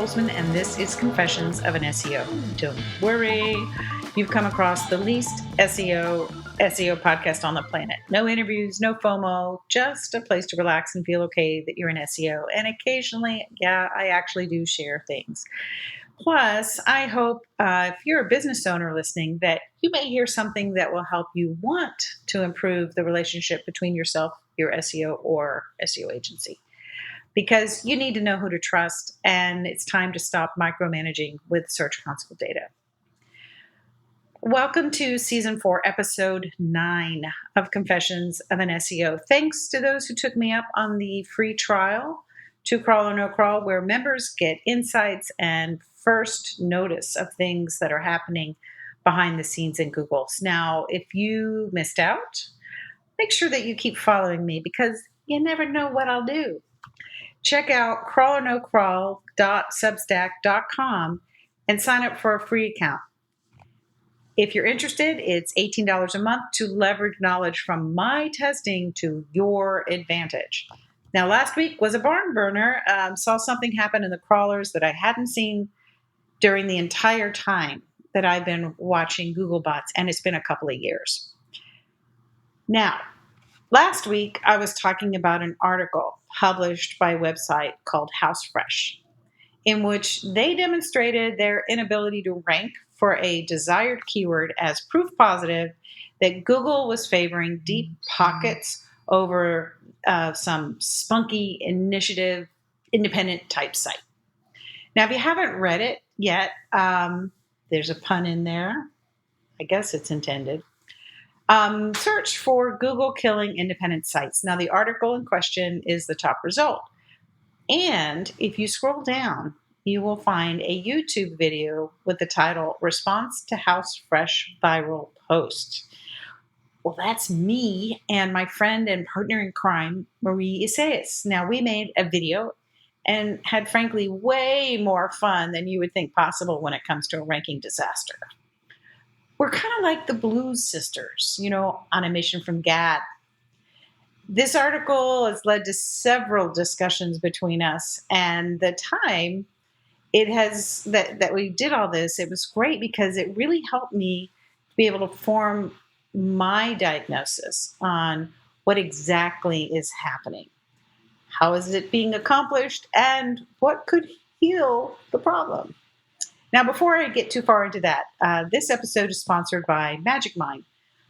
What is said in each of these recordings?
Bozeman, and this is Confessions of an SEO. Don't worry, you've come across the least SEO podcast on the planet. No interviews, no FOMO, just a place to relax and feel okay that you're an SEO. And occasionally, I actually do share things. Plus, I hope if you're a business owner listening, that you may hear something that will help you want to improve the relationship between yourself, your SEO, or SEO agency. Because you need to know who to trust, and it's time to stop micromanaging with Search Console data. Welcome to Season 4, Episode 9 of Confessions of an SEO. Thanks to those who took me up on the free trial to Crawl or No Crawl, where members get insights and first notice of things that are happening behind the scenes in Google. Now, if you missed out, make sure that you keep following me because you never know what I'll do. Check out crawlornocrawl.substack.com and sign up for a free account. If you're interested, it's $18 a month to leverage knowledge from my testing to your advantage. Now, last week was a barn burner. Saw something happen in the crawlers that I hadn't seen during the entire time that I've been watching Googlebots, and it's been a couple of years. Now, last week, I was talking about an article published by a website called HouseFresh, in which they demonstrated their inability to rank for a desired keyword as proof positive that Google was favoring deep pockets over some spunky initiative, independent type site. Now, if you haven't read it yet, there's a pun in there. I guess it's intended. Search for Google killing independent sites. Now, the article in question is the top result. And if you scroll down, you will find a YouTube video with the title Response to HouseFresh Viral Post. Well, that's me and my friend and partner in crime, Marie Isaias. Now, we made a video and had, frankly, way more fun than you would think possible when it comes to a ranking disaster. We're kind of like the Blues Sisters, on a mission from Gad. This article has led to several discussions between us, and the time it has that we did all this, it was great because it really helped me be able to form my diagnosis on what exactly is happening. How is it being accomplished, and what could heal the problem? Now, before I get too far into that, this episode is sponsored by Magic Mind.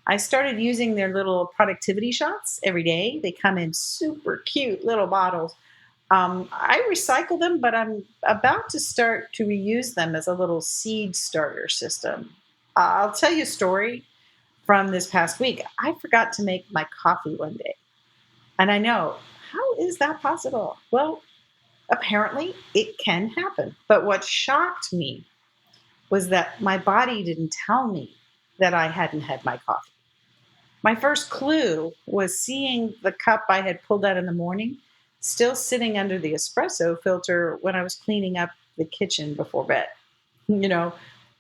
I started using their little productivity shots every day. They come in super cute little bottles. I recycle them, but I'm about to start to reuse them as a little seed starter system. I'll tell you a story from this past week. I forgot to make my coffee one day. And I know, how is that possible? Well, apparently it can happen. But what shocked me was that my body didn't tell me that I hadn't had my coffee. My first clue was seeing the cup I had pulled out in the morning still sitting under the espresso filter when I was cleaning up the kitchen before bed.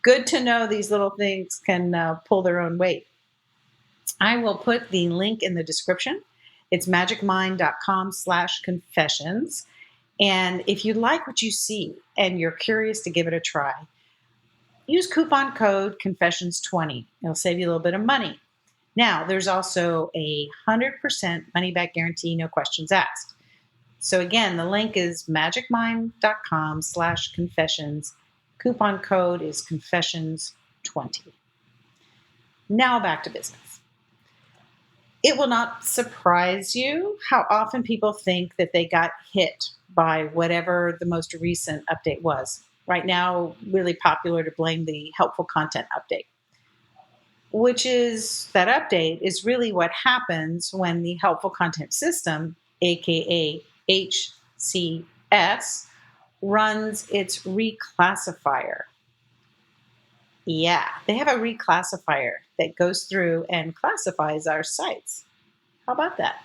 Good to know these little things can pull their own weight. I will put the link in the description. It's magicmind.com/confessions. And if you like what you see and you're curious to give it a try, use coupon code Confessions20. It'll save you a little bit of money. Now, there's also a 100% money back guarantee, no questions asked. So again, the link is magicmind.com/confessions. Coupon code is Confessions20. Now back to business. It will not surprise you how often people think that they got hit by whatever the most recent update was. Right now, really popular to blame the helpful content update, which is that update is really what happens when the helpful content system, aka HCS, runs its reclassifier. Yeah, they have a reclassifier that goes through and classifies our sites. How about that?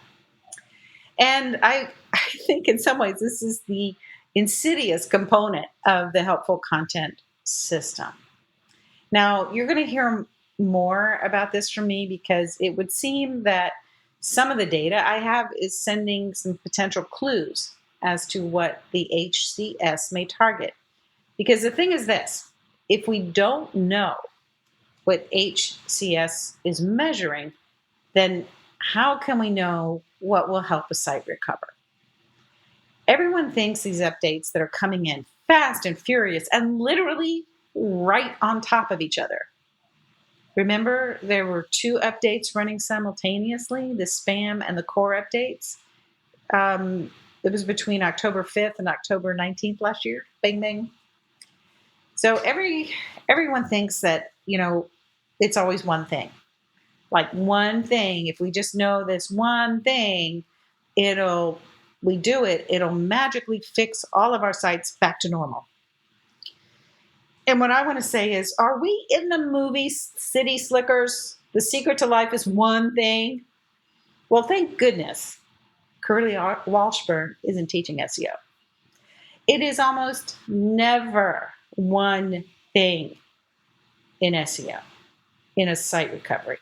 And I think in some ways this is the insidious component of the helpful content system. Now, you're going to hear more about this from me because it would seem that some of the data I have is sending some potential clues as to what the HCS may target. Because the thing is this, if we don't know what HCS is measuring, then how can we know what will help a site recover? Everyone thinks these updates that are coming in fast and furious and literally right on top of each other. Remember, there were 2 updates running simultaneously, the spam and the core updates. It was between October 5th and October 19th last year. Bing, bing. So everyone thinks that, it's always one thing. Like one thing, if we just know this one thing, it'll magically fix all of our sites back to normal. And what I want to say is, are we in the movie City Slickers? The secret to life is one thing. Well, thank goodness Curly Walshburn isn't teaching SEO. It is almost never one thing in SEO, in a site recovery.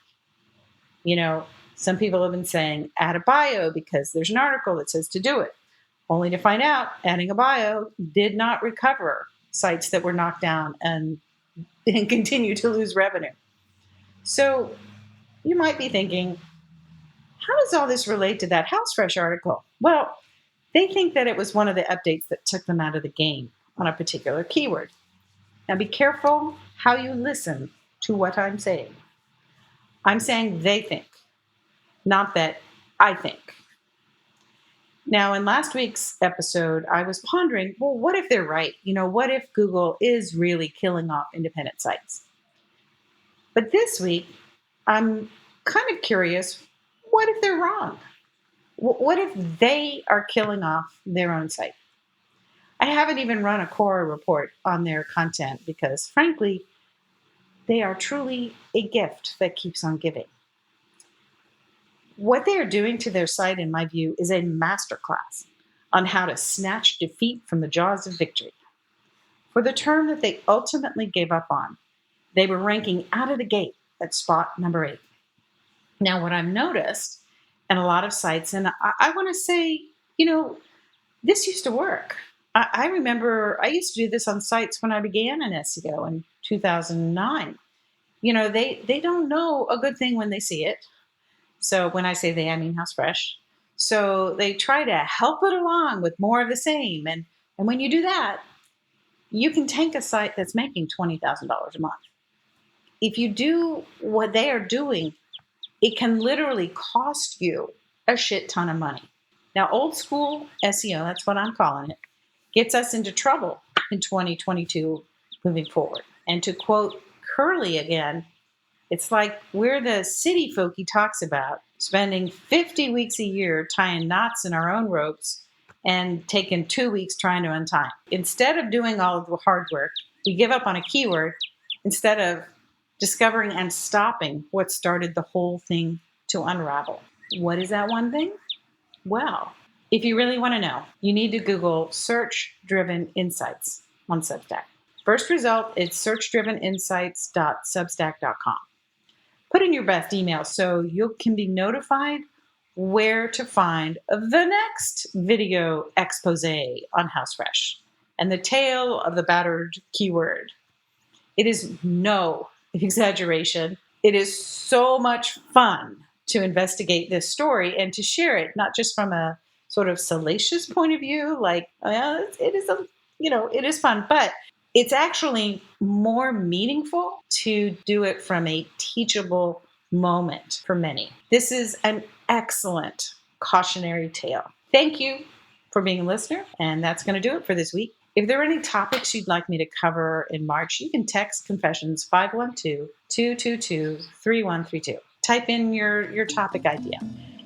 Some people have been saying add a bio because there's an article that says to do it, only to find out adding a bio did not recover sites that were knocked down and continue to lose revenue. So you might be thinking, how does all this relate to that HouseFresh article? Well, they think that it was one of the updates that took them out of the game on a particular keyword. Now be careful how you listen to what I'm saying. I'm saying they think, not that I think. Now, in last week's episode, I was pondering, well, what if they're right? What if Google is really killing off independent sites? But this week, I'm kind of curious, what if they're wrong? What if they are killing off their own site? I haven't even run a core report on their content because, frankly, they are truly a gift that keeps on giving. What they are doing to their site, in my view, is a masterclass on how to snatch defeat from the jaws of victory. For the term that they ultimately gave up on, they were ranking out of the gate at spot number 8. Now, what I've noticed in a lot of sites, and I want to say, this used to work. I remember I used to do this on sites when I began in SEO in 2009. They don't know a good thing when they see it. So when I say they, I mean HouseFresh. So they try to help it along with more of the same. And when you do that, you can tank a site that's making $20,000 a month. If you do what they are doing, it can literally cost you a shit ton of money. Now, old school SEO, that's what I'm calling it, gets us into trouble in 2022 moving forward. And to quote Curly again, it's like we're the city folk he talks about, spending 50 weeks a year tying knots in our own ropes and taking 2 weeks trying to untie. Instead of doing all of the hard work, we give up on a keyword instead of discovering and stopping what started the whole thing to unravel. What is that one thing? Well, if you really want to know, you need to Google search-driven insights on Substack. First result is search-driveninsights.substack.com. Put in your best email so you can be notified where to find the next video expose on HouseFresh and the tale of the battered keyword. It is no exaggeration. It is so much fun to investigate this story and to share it, not just from a sort of salacious point of view, like it is fun, but it's actually more meaningful to do it from a teachable moment for many. This is an excellent cautionary tale. Thank you for being a listener, and that's going to do it for this week. If there are any topics you'd like me to cover in March, you can text Confessions 512-222-3132. Type in your topic idea.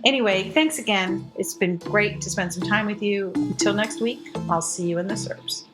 Anyway, thanks again. It's been great to spend some time with you. Until next week, I'll see you in the SERPs.